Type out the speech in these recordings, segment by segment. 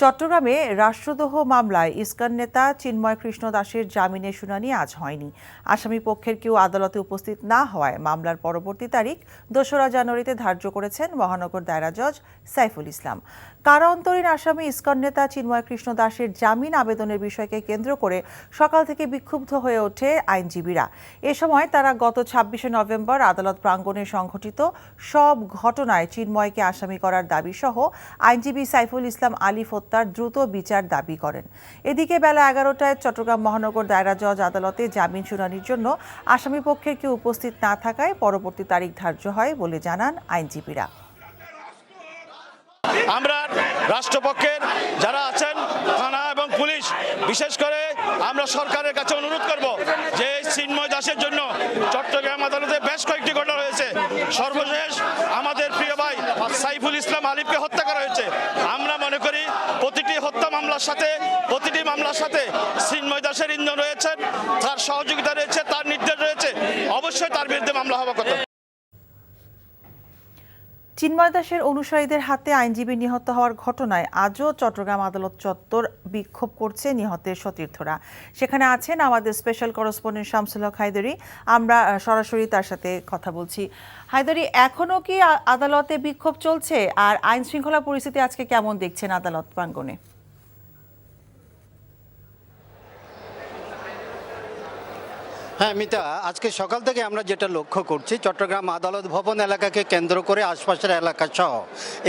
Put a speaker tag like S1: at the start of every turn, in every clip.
S1: চট্টগ্রামে রাষ্ট্রদ্রোহ মামলায় ইস্কন নেতা চিন্ময় কৃষ্ণ দাসের জামিনের শুনানি আজ হয়নি। আসামি পক্ষের কেউ আদালতে উপস্থিত না হওয়ায় মামলার পরবর্তী তারিখ ২রা জানুয়ারিতে ধার্য করেছেন মহানগর দায়রা জজ সাইফুল ইসলাম। কারা অন্তরীণ আসামি ইস্কন নেতা চিন্ময় কৃষ্ণ দাসের জামিন আবেদনের বিষয়কে কেন্দ্র করে সকাল থেকে বিক্ষুব্ধ হয়ে ওঠে আইনজীবীরা। এ সময় তারা গত ২৬শে নভেম্বর আদালত প্রাঙ্গণে সংঘটিত সব ঘটনায় চিন্ময়কে আসামি করার দাবি সহ আইনজীবী সাইফুল ইসলাম আলিফ হত্যার দ্রুত বিচার দাবি করেন। এদিকে বেলা ১১টায় চট্টগ্রাম মহানগর দায়রা জজ আদালতে জামিন শুনানির জন্য আসামি পক্ষের কেউ উপস্থিত না থাকায় পরবর্তী তারিখ ধার্য হয় বলে জানান আইনজীবীরা।
S2: আমরা রাষ্ট্রপক্ষের যারা আছেন থানা এবং পুলিশ, বিশেষ করে আমরা সরকারের কাছে অনুরোধ করব যে চিন্ময় দাসের জন্য চট্টগ্রাম আদালতে বেশ কয়েকটি ঘটনা হয়েছে। সর্বশেষ আমাদের প্রিয় ভাই সাইফুল ইসলাম আলিফকে হত্যা করা হয়েছে। আমরা মনে করি প্রতিটি হত্যা মামলার সাথে চিন্ময় দাসের ইন্ধন রয়েছেন, তার সহযোগিতা রয়েছে, তার নির্দেশ রয়েছে, অবশ্যই তার বিরুদ্ধে মামলা হওয়ার কথা।
S1: চিন্ময় দাসের অনুসারীদের হাতে আইনজীবী নিহত হওয়ার ঘটনায় আজও চট্টগ্রাম আদালত চত্বর বিক্ষোভ করছে নিহতের সতীর্থরা। সেখানে আছেন আমাদের স্পেশাল করেসপন্ডেন্ট শামসুল হক হায়দরি। আমরা সরাসরি তার সাথে কথা বলছি। হায়দরি, এখনো কি আদালতে বিক্ষোভ চলছে? আর আইন শৃঙ্খলা পরিস্থিতি আজকে কেমন দেখছেন আদালত প্রাঙ্গণে?
S3: হ্যাঁ মিতা, আজকে সকাল থেকে আমরা যেটা লক্ষ্য করছি, চট্টগ্রাম আদালত ভবন এলাকাকে কেন্দ্র করে আশপাশের এলাকা সহ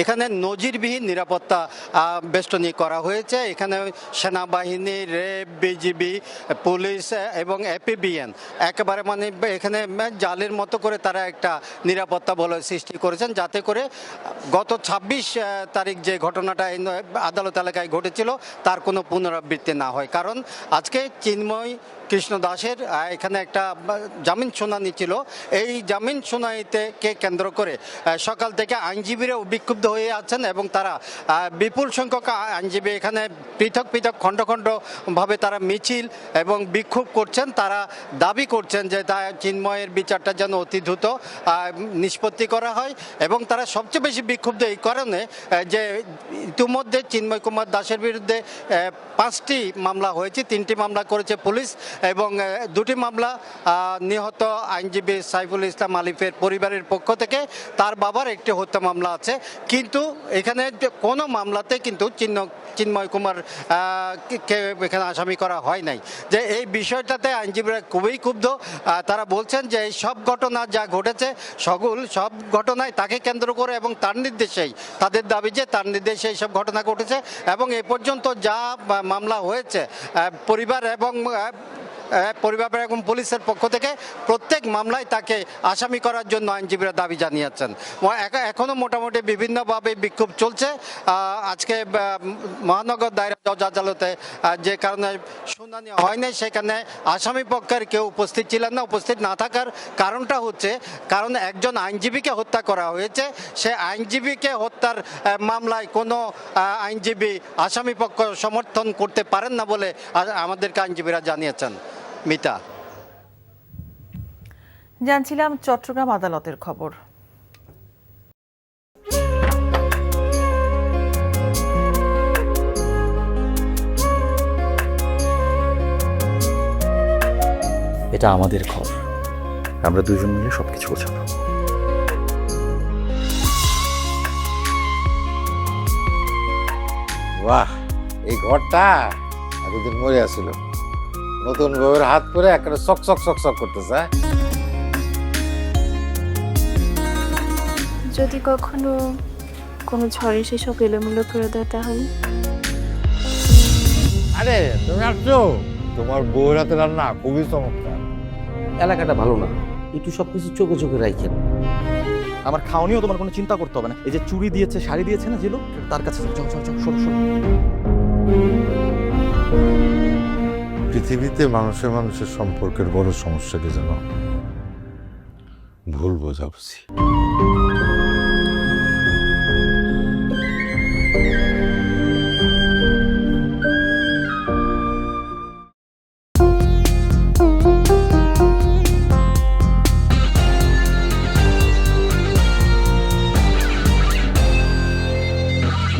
S3: এখানে নজিরবিহীন নিরাপত্তা বেষ্টনী করা হয়েছে। এখানে সেনাবাহিনী, র্যাব, বিজিবি, পুলিশ এবং এপিবিএন একেবারে এখানে জালের মতো করে তারা একটা নিরাপত্তা বলয় সৃষ্টি করেছেন, যাতে করে গত ২৬ তারিখ যে ঘটনাটা আদালত এলাকায় ঘটেছিল তার কোনো পুনরাবৃত্তি না হয়। কারণ আজকে চিন্ময় কৃষ্ণ দাসের এখানে একটা জামিন শুনানি ছিল। এই জামিন শুনানিতে কেন্দ্র করে সকাল থেকে আইনজীবীরাও বিক্ষুব্ধ হয়ে আছেন এবং তারা বিপুল সংখ্যক আইনজীবী এখানে পৃথক খণ্ড তারা মিছিল এবং বিক্ষোভ করছেন। তারা দাবি করছেন যে চিন্ময়ের বিচারটা যেন অতি দ্রুত নিষ্পত্তি করা হয় এবং তারা সবচেয়ে বেশি বিক্ষুব্ধ এই কারণে যে ইতিমধ্যে চিন্ময় কুমার দাসের বিরুদ্ধে ৫টি মামলা হয়েছে, ৩টি মামলা করেছে পুলিশ এবং ২টি মামলা নিহত আইনজীবী সাইফুল ইসলাম আলিফের পরিবারের পক্ষ থেকে, তার বাবার একটি হত্যা মামলা আছে। কিন্তু এখানে কোনো মামলাতে কিন্তু চিন্ময় কুমার কে এখানে আসামি করা হয় নাই। যে এই বিষয়টাতে আইনজীবীরা খুবই ক্ষুব্ধ। তারা বলছেন যে এই সব ঘটনা যা ঘটেছে সব ঘটনায় তাকে কেন্দ্র করে এবং তার নির্দেশেই, তাদের দাবি যে তার নির্দেশে এইসব ঘটনা ঘটেছে এবং এ পর্যন্ত যা মামলা হয়েছে পরিবার এবং পুলিশের পক্ষ থেকে প্রত্যেক মামলায় তাকে আসামি করার জন্য আইনজীবীরা দাবি জানিয়েছেন। এখনও মোটামুটি বিভিন্নভাবে বিক্ষোভ চলছে। আজকে মহানগর দায়রা জজ আদালতে যে কারণে শুনানি হয়নি, সেখানে আসামি পক্ষের কেউ উপস্থিত ছিলেন না। উপস্থিত না থাকার কারণটা হচ্ছে কারণ একজন আইনজীবীকে হত্যা করা হয়েছে। সে আইনজীবীকে হত্যার মামলায় কোনো আইনজীবী আসামি পক্ষ সমর্থন করতে পারেন না বলে আমাদেরকে আইনজীবীরা জানিয়েছেন। মিতা,
S1: জানছিলাম চট্টগ্রাম আদালতের খবর।
S4: এটা আমাদের ঘর, আমরা দুজন মিলে সবকিছু গোছাবো।
S5: বাহ, এই ঘরটা এতদিন মরে আসছিল, নতুন বউয়ের হাত পরে একটা চক চক চক চক করতেছে।
S6: যদি কখনো কোনো ঝড়ে সেসব এলোমেলো করে দেয় তাহলে?
S5: আরে তুমি আসছো, তোমার বউয়ের হাতে রান্না খুবই চমৎকার।
S4: এলাকাটা ভালো না, একটু সবকিছু চোখে চোখে রাখেন।
S7: আমার খাওয়ানিও তোমার কোনো চিন্তা করতে হবে না। এই যে চুড়ি দিয়েছে, শাড়ি দিয়েছে না যে লোক, তার কাছে সরো।
S5: পৃথিবীতে মানুষের সম্পর্কের বড় সমস্যা কি জানো? ভুল বোঝাবুঝি।